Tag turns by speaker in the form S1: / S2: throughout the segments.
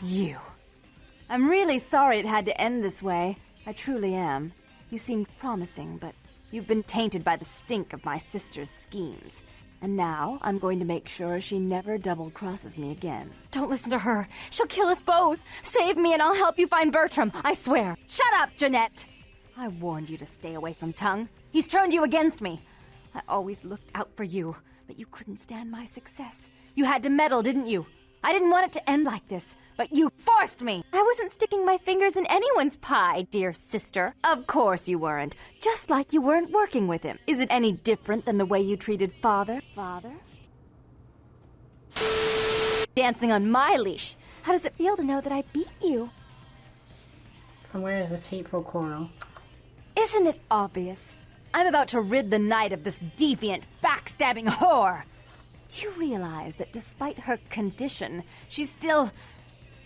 S1: You. I'm really sorry it had to end this way. I truly am. You seemed promising, but you've been tainted by the stink of my sister's schemes. And now, I'm going to make sure she never double-crosses me again. Don't listen to her. She'll kill us both. Save me and I'll help you find Bertram, I swear. Shut up, Jeanette! I warned you to stay away from Tongue. He's turned you against me. I always looked out for you, but you couldn't stand my success. You had to meddle, didn't you? I didn't want it to end like this, but you forced me! I wasn't sticking my fingers in anyone's pie, dear sister. Of course you weren't. Just like you weren't working with him. Is it any different than the way you treated Father? Father? Dancing on my leash. How does it feel to know that I beat you?
S2: From where is this hateful quarrel?
S1: Isn't it obvious? I'm about to rid the night of this deviant, backstabbing whore! Do you realize that despite her condition, she still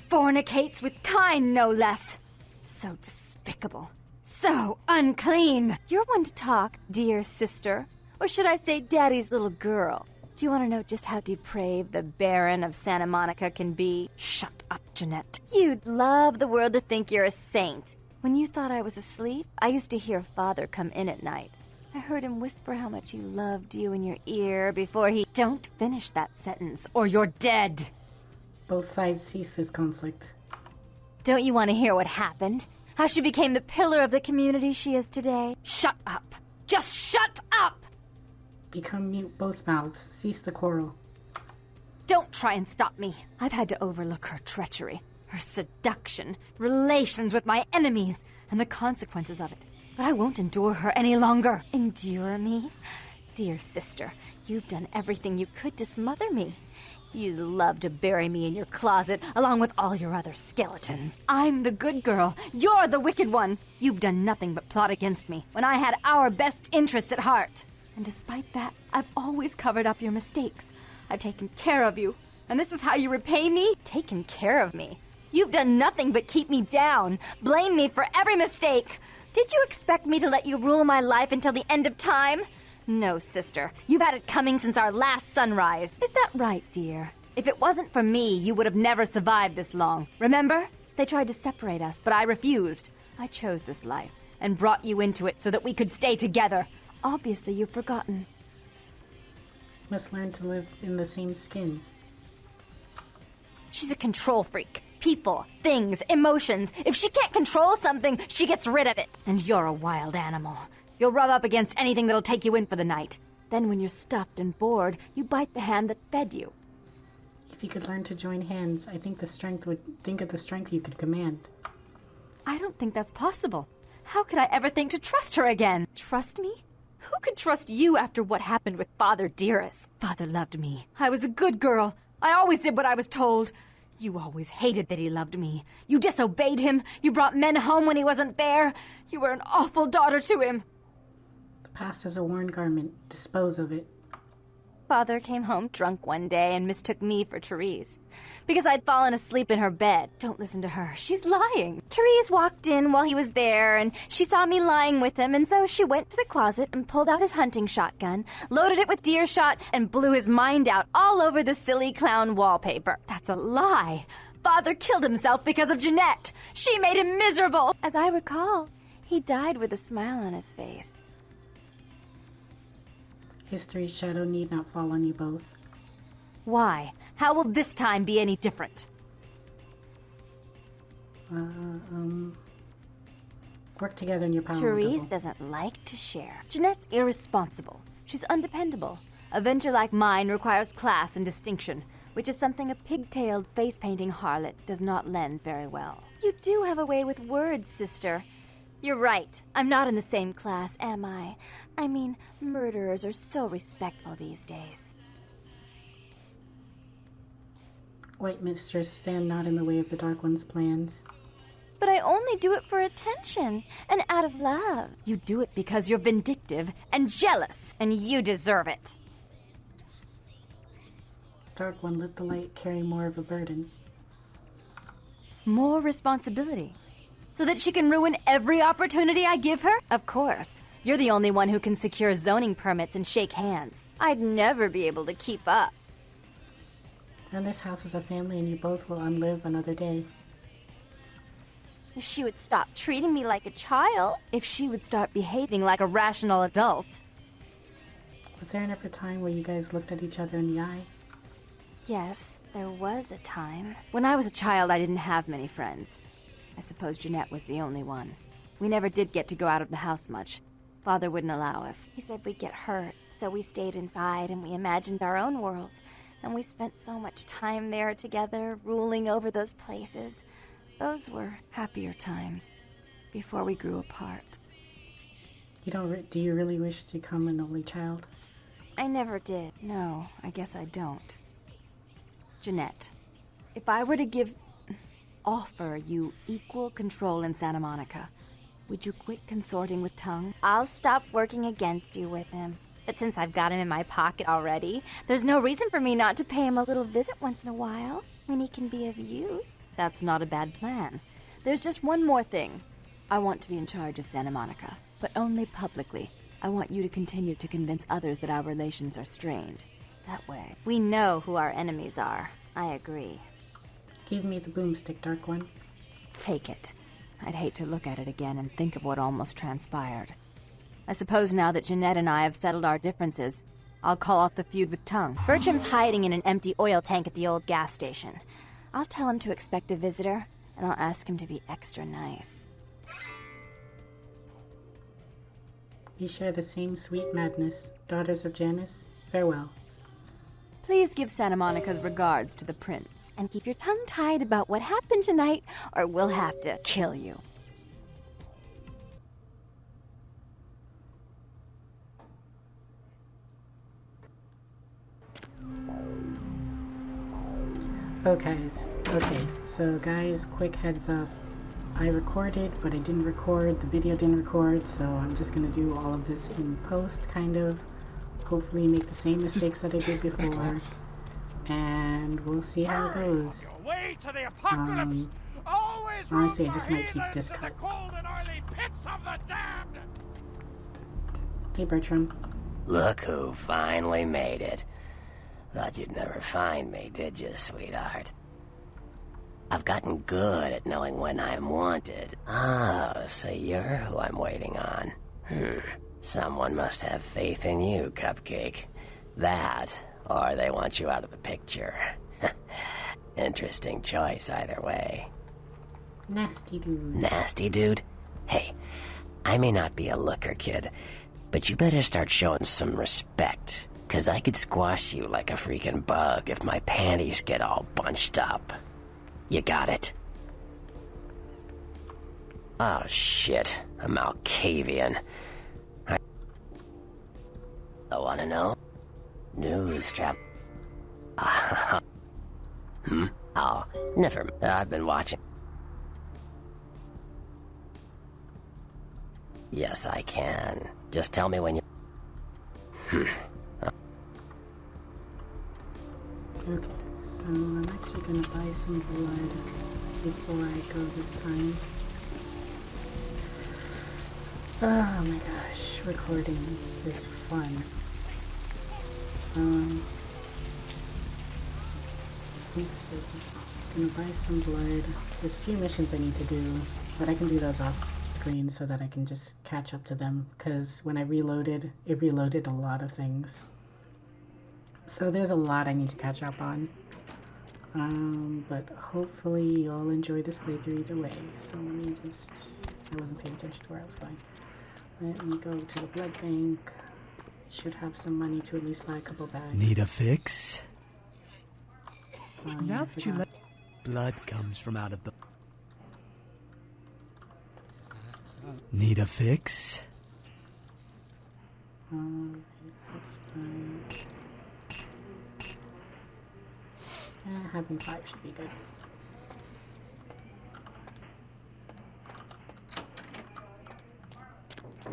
S1: fornicates with Kine, no less? So despicable. So unclean. You're one to talk, dear sister. Or should I say daddy's little girl? Do you want to know just how depraved the Baron of Santa Monica can be? Shut up, Jeanette. You'd love the world to think you're a saint. When you thought I was asleep, I used to hear Father come in at night. I heard him whisper how much he loved you in your ear before he... Don't finish that sentence, or you're dead!
S2: Both sides cease this conflict.
S1: Don't you want to hear what happened? How she became the pillar of the community she is today? Shut up! Just shut up!
S2: Become mute both mouths. Cease the quarrel.
S1: Don't try and stop me. I've had to overlook her treachery, her seduction, relations with my enemies, and the consequences of it. But I won't endure her any longer. Endure me? Dear sister, you've done everything you could to smother me. You love to bury me in your closet, along with all your other skeletons. I'm the good girl. You're the wicked one. You've done nothing but plot against me, when I had our best interests at heart. And despite that, I've always covered up your mistakes. I've taken care of you. And this is how you repay me? Taken care of me. You've done nothing but keep me down, blame me for every mistake. Did you expect me to let you rule my life until the end of time? No, sister. You've had it coming since our last sunrise. Is that right, dear? If it wasn't for me, you would have never survived this long. Remember? They tried to separate us, but I refused. I chose this life, and brought you into it so that we could stay together. Obviously, you've forgotten.
S2: Must learn to live in the same skin.
S1: She's a control freak. People, things, emotions. If she can't control something, she gets rid of it. And you're a wild animal. You'll rub up against anything that'll take you in for the night. Then when you're stuffed and bored, you bite the hand that fed you.
S2: If you could learn to join hands, I think think of the strength you could command.
S1: I don't think that's possible. How could I ever think to trust her again? Trust me? Who could trust you after what happened with Father Dearest? Father loved me. I was a good girl. I always did what I was told. You always hated that he loved me. You disobeyed him. You brought men home when he wasn't there. You were an awful daughter to him.
S2: The past is a worn garment. Dispose of it.
S1: Father came home drunk one day and mistook me for Therese. Because I'd fallen asleep in her bed. Don't listen to her. She's lying. Therese walked in while he was there, and she saw me lying with him, and so she went to the closet and pulled out his hunting shotgun, loaded it with deer shot, and blew his mind out all over the silly clown wallpaper. That's a lie. Father killed himself because of Jeanette. She made him miserable. As I recall, he died with a smile on his face.
S2: History's shadow need not fall on you both.
S1: Why? How will this time be any different?
S2: Work together in your power.
S1: Therese doesn't like to share. Jeanette's irresponsible. She's undependable. A venture like mine requires class and distinction, which is something a pigtailed, face-painting harlot does not lend very well. You do have a way with words, sister. You're right. I'm not in the same class, am I? I mean, murderers are so respectful these days.
S2: White mistress, stand not in the way of the Dark One's plans.
S1: But I only do it for attention, and out of love. You do it because you're vindictive and jealous, and you deserve it.
S2: Dark One, let the light carry more of a burden.
S1: More responsibility. So that she can ruin every opportunity I give her? Of course. You're the only one who can secure zoning permits and shake hands. I'd never be able to keep up.
S2: And this house is a family and you both will unlive another day.
S1: If she would stop treating me like a child. If she would start behaving like a rational adult.
S2: Was there ever a time where you guys looked at each other in the eye?
S1: Yes, there was a time. When I was a child, I didn't have many friends. I suppose Jeanette was the only one. We never did get to go out of the house much. Father wouldn't allow us. He said we'd get hurt, so we stayed inside and we imagined our own worlds. And we spent so much time there together, ruling over those places. Those were happier times, before we grew apart.
S2: Do you really wish to become an only child?
S1: I never did. No, I guess I don't. Jeanette, if I were to offer you equal control in Santa Monica, would you quit consorting with Tongue? I'll stop working against you with him. But since I've got him in my pocket already, there's no reason for me not to pay him a little visit once in a while, when he can be of use. That's not a bad plan. There's just one more thing. I want to be in charge of Santa Monica, but only publicly. I want you to continue to convince others that our relations are strained. That way, we know who our enemies are. I agree.
S2: Give me the boomstick, Dark One.
S1: Take it. I'd hate to look at it again and think of what almost transpired. I suppose now that Jeanette and I have settled our differences, I'll call off the feud with Tongue. Bertram's hiding in an empty oil tank at the old gas station. I'll tell him to expect a visitor, and I'll ask him to be extra nice.
S2: We share the same sweet madness. Daughters of Janus, farewell.
S1: Please give Santa Monica's regards to the prince, and keep your tongue tied about what happened tonight, or we'll have to kill you. Okay, so guys, quick heads up. I recorded, but I didn't record. The video didn't record, so I'm just gonna do all of this in post, kind of. Hopefully make the same mistakes that I did before. And we'll see how it goes. Honestly, I just might keep this cut. Hey, Bertram.
S3: Look who finally made it. Thought you'd never find me, did you, sweetheart? I've gotten good at knowing when I'm wanted. Oh, so you're who I'm waiting on. Someone must have faith in you, Cupcake. That, or they want you out of the picture. Interesting choice either way.
S2: Nasty dude.
S3: Nasty dude? Hey, I may not be a looker, kid, but you better start showing some respect. 'Cause I could squash you like a freaking bug if my panties get all bunched up. You got it? Oh shit, a Malkavian. I wanna know? News trap. Oh, never mind. I've been watching. Yes, I can. Just tell me when you...
S2: Okay, so I'm actually gonna buy some blood before I go this time. Oh my gosh, recording is fun. Let's see. I'm gonna buy some blood. There's a few missions I need to do, but I can do those off screen so that I can just catch up to them, because when I reloaded, it reloaded a lot of things. So there's a lot I need to catch up on. But hopefully you'll enjoy this playthrough either way. So let me just... I wasn't paying attention to where I was going. Let me go to the blood bank. Should have some money to at least buy a couple bags.
S4: Need a fix?
S2: Yeah,
S4: Now that you let... Blood comes from out of the... Need a fix?
S2: That's fine. Having 5 should be good.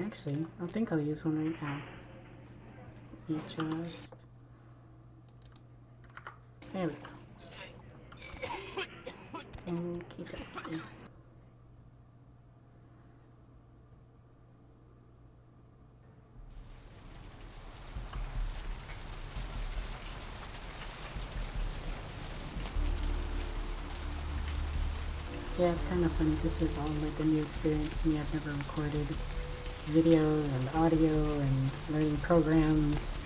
S2: Actually, I think I'll use one right now. You just... There we go. Okie dokie. Yeah, it's kind of funny. This is all like a new experience to me. I've never recorded video and audio and learning programs.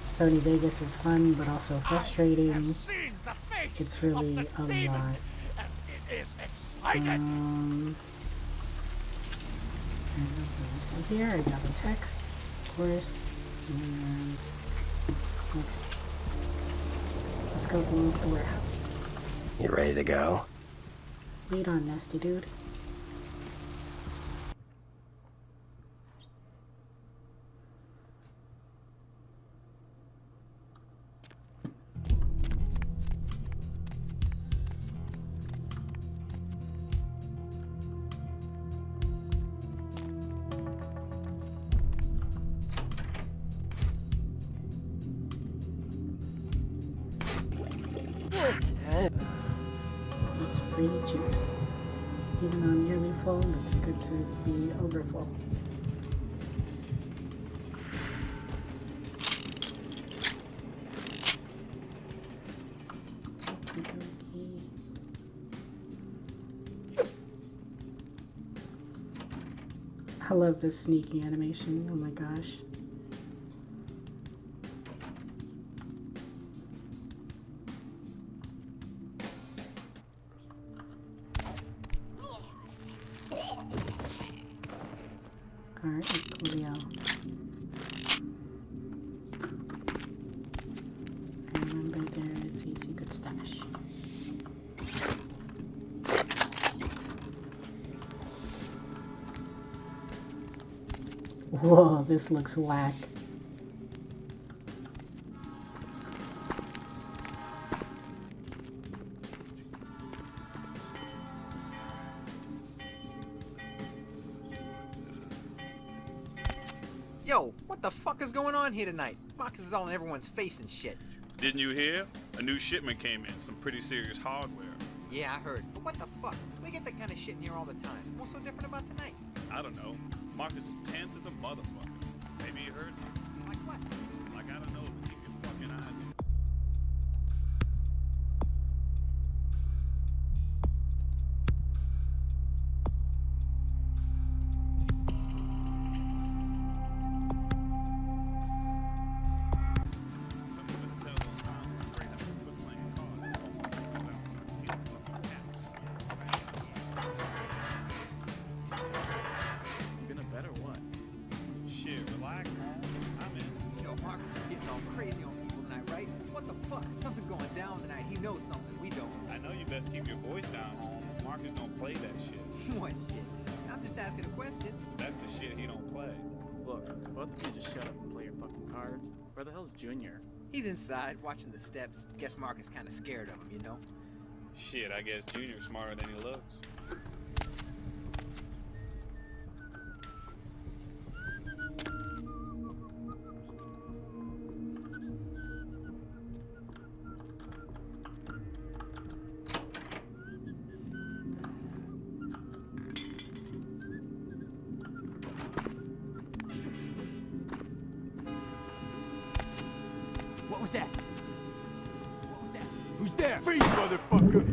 S2: Sony Vegas is fun, but also frustrating. It's really a lot. So here I got a text, of course, and okay. Let's go to the warehouse.
S3: You ready to go?
S2: Lead on, nasty dude. It's free juice. Even on nearly full, it's good to be over full. I love this sneaking animation. Oh my gosh. Alright, coolio. And remember there is a secret stash. Whoa, this looks whack.
S5: Yo, what the fuck is going on here tonight? Marcus is all in everyone's face and shit.
S6: Didn't you hear? A new shipment came in, some pretty serious hardware.
S5: Yeah, I heard. But what the fuck? We get that kind of shit in here all the time. What's so different about tonight?
S6: I don't know. Marcus is tense as a motherfucker. Maybe he heard something.
S5: Like what?
S6: Like, I don't know, but keep your fucking eyes on. Best keep your voice down, home. Marcus don't play that shit.
S5: What shit? I'm just asking a question.
S6: That's the shit he don't play.
S7: Look, both of you just shut up and play your fucking cards. Where the hell's Junior?
S5: He's inside, watching the steps. Guess Marcus kinda scared of him, you know?
S6: Shit, I guess Junior's smarter than he looks.
S8: What was that? What was that? Who's there? Freeze, motherfucker!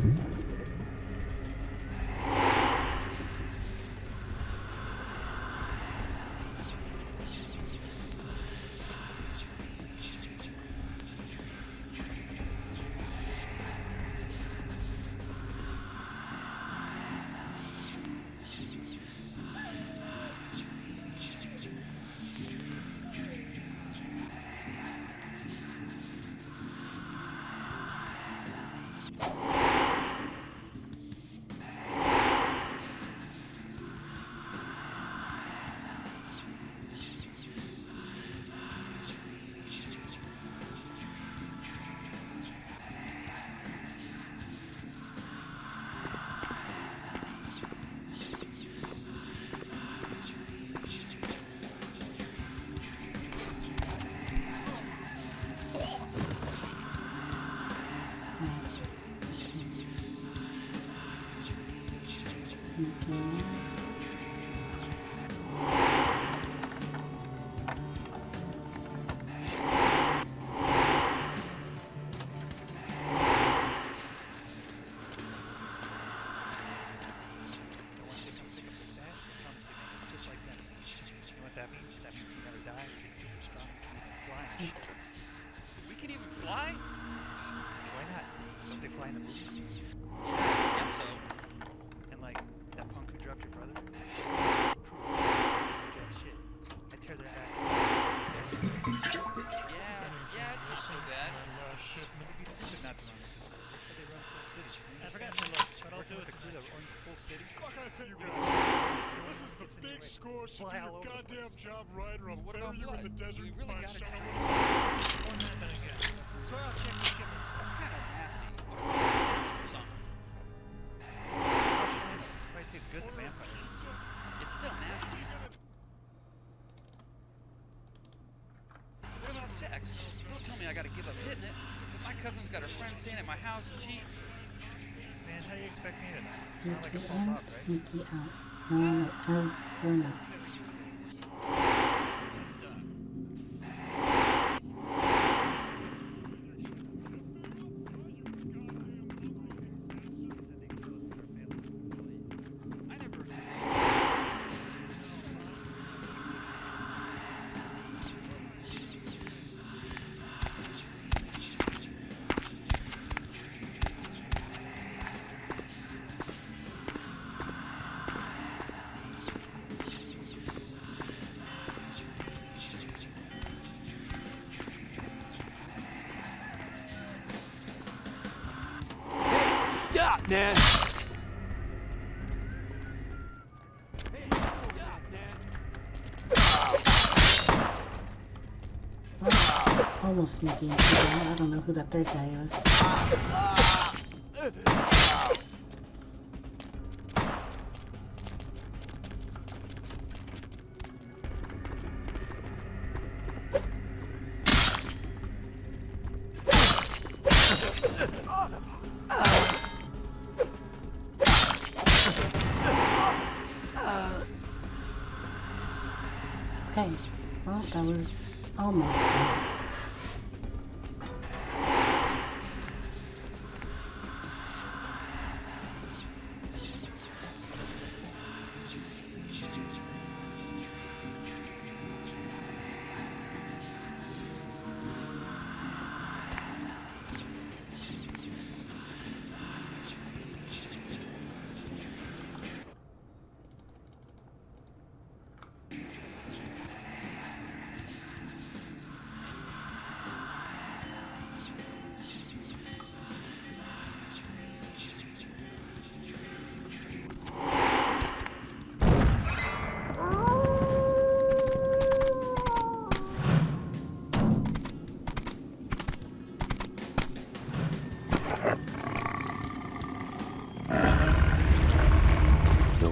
S5: fly in the movie?
S9: Guess so.
S5: And like that punk who dropped your brother? Shit. I tear their ass.
S9: Yeah, it's not so bad.
S5: Shit, but it'd be stupid not to run. They said they run full city.
S6: I forgot to look. What I'll do is
S5: crew that runs full city.
S8: Fuck, I pay you guys. This is the big score. So do
S5: Fly all
S8: your
S5: over the
S8: goddamn
S5: place.
S8: job right, or I'll
S9: What
S8: bury
S9: about
S8: you in
S9: blood?
S8: the desert.
S9: We really
S8: my
S9: gotta
S8: son.
S9: try.
S6: won't happen again. So I'll check the shipments.
S9: That's kind of nasty. What if we or something?
S5: Might taste good to vampire.
S9: It's still nasty. What about sex? Don't tell me I gotta give up hitting it. 'Cause my cousin's got her friend staying at my house and she...
S5: Man, how do you expect me to know? Not like a
S2: Sneaky
S5: full
S2: in,
S5: pop, right?
S2: sneaky out. No, out for now.
S9: I never...
S8: Stop, man.
S2: Almost sneaky into that. I don't know who that third guy is. Okay, well, that was almost good.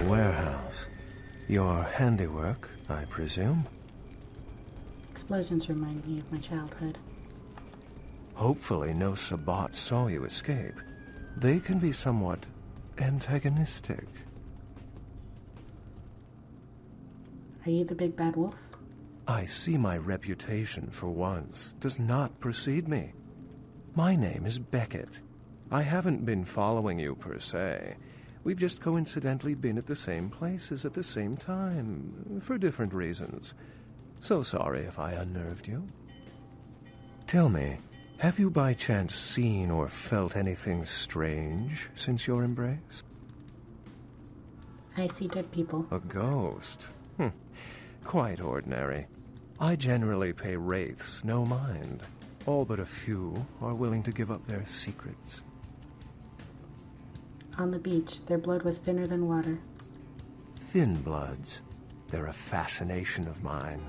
S10: Warehouse. Your handiwork, I presume?
S2: Explosions remind me of my childhood.
S10: Hopefully no Sabbat saw you escape. They can be somewhat antagonistic.
S2: Are you the big bad wolf?
S10: I see my reputation, for once, does not precede me. My name is Beckett. I haven't been following you per se. We've just coincidentally been at the same places at the same time, for different reasons. So sorry if I unnerved you. Tell me, have you by chance seen or felt anything strange since your embrace?
S2: I see dead people.
S10: A ghost? Quite ordinary. I generally pay wraiths no mind. All but a few are willing to give up their secrets.
S2: On the beach, their blood was thinner than water.
S10: Thin bloods. They're a fascination of mine.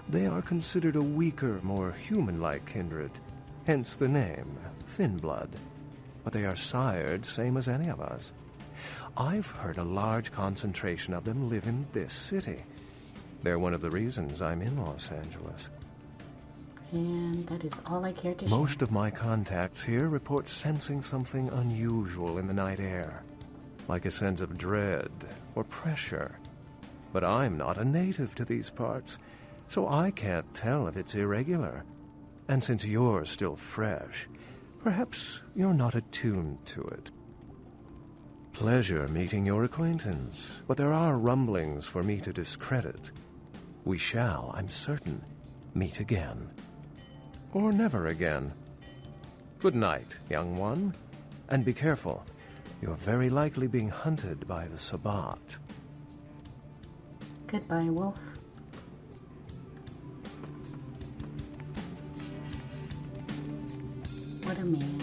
S10: They are considered a weaker, more human-like kindred, hence the name, Thin Blood. But they are sired same as any of us. I've heard a large concentration of them live in this city. They're one of the reasons I'm in Los Angeles.
S2: And that is all I care to share.
S10: Most of my contacts here report sensing something unusual in the night air, like a sense of dread or pressure. But I'm not a native to these parts, so I can't tell if it's irregular. And since you're still fresh, perhaps you're not attuned to it. Pleasure meeting your acquaintance, but there are rumblings for me to discredit. We shall, I'm certain, meet again. Or never again. Good night, young one, And be careful. You're very likely being hunted by the Sabbat.
S2: Goodbye, wolf. What a man.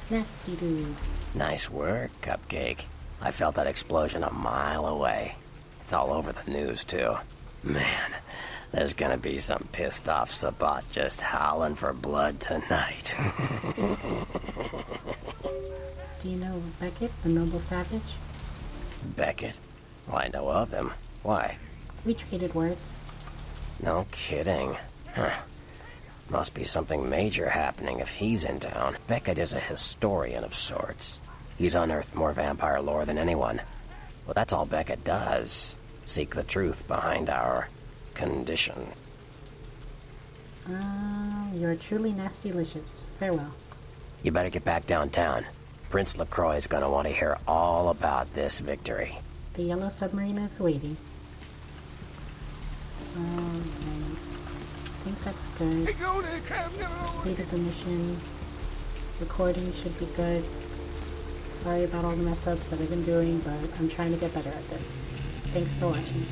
S2: Nasty dude.
S3: Nice work, Cupcake. I felt that explosion a mile away. It's all over the news, too. Man, there's gonna be some pissed off Sabbat just howling for blood tonight.
S2: Do you know Beckett, the noble savage?
S3: Beckett? Well, I know of him. Why?
S2: We traded words.
S3: No kidding. Huh. Must be something major happening if he's in town. Beckett is a historian of sorts. He's unearthed more vampire lore than anyone. Well, that's all Beckett does. Seek the truth behind our condition.
S2: You're truly nasty-licious. Farewell.
S3: You better get back downtown. Prince LaCroix's gonna want to hear all about this victory.
S2: The yellow submarine is waiting. Okay. I think that's good. Completed the mission. Recording should be good. Sorry about all the mess ups that I've been doing, but I'm trying to get better at this. Thanks for watching.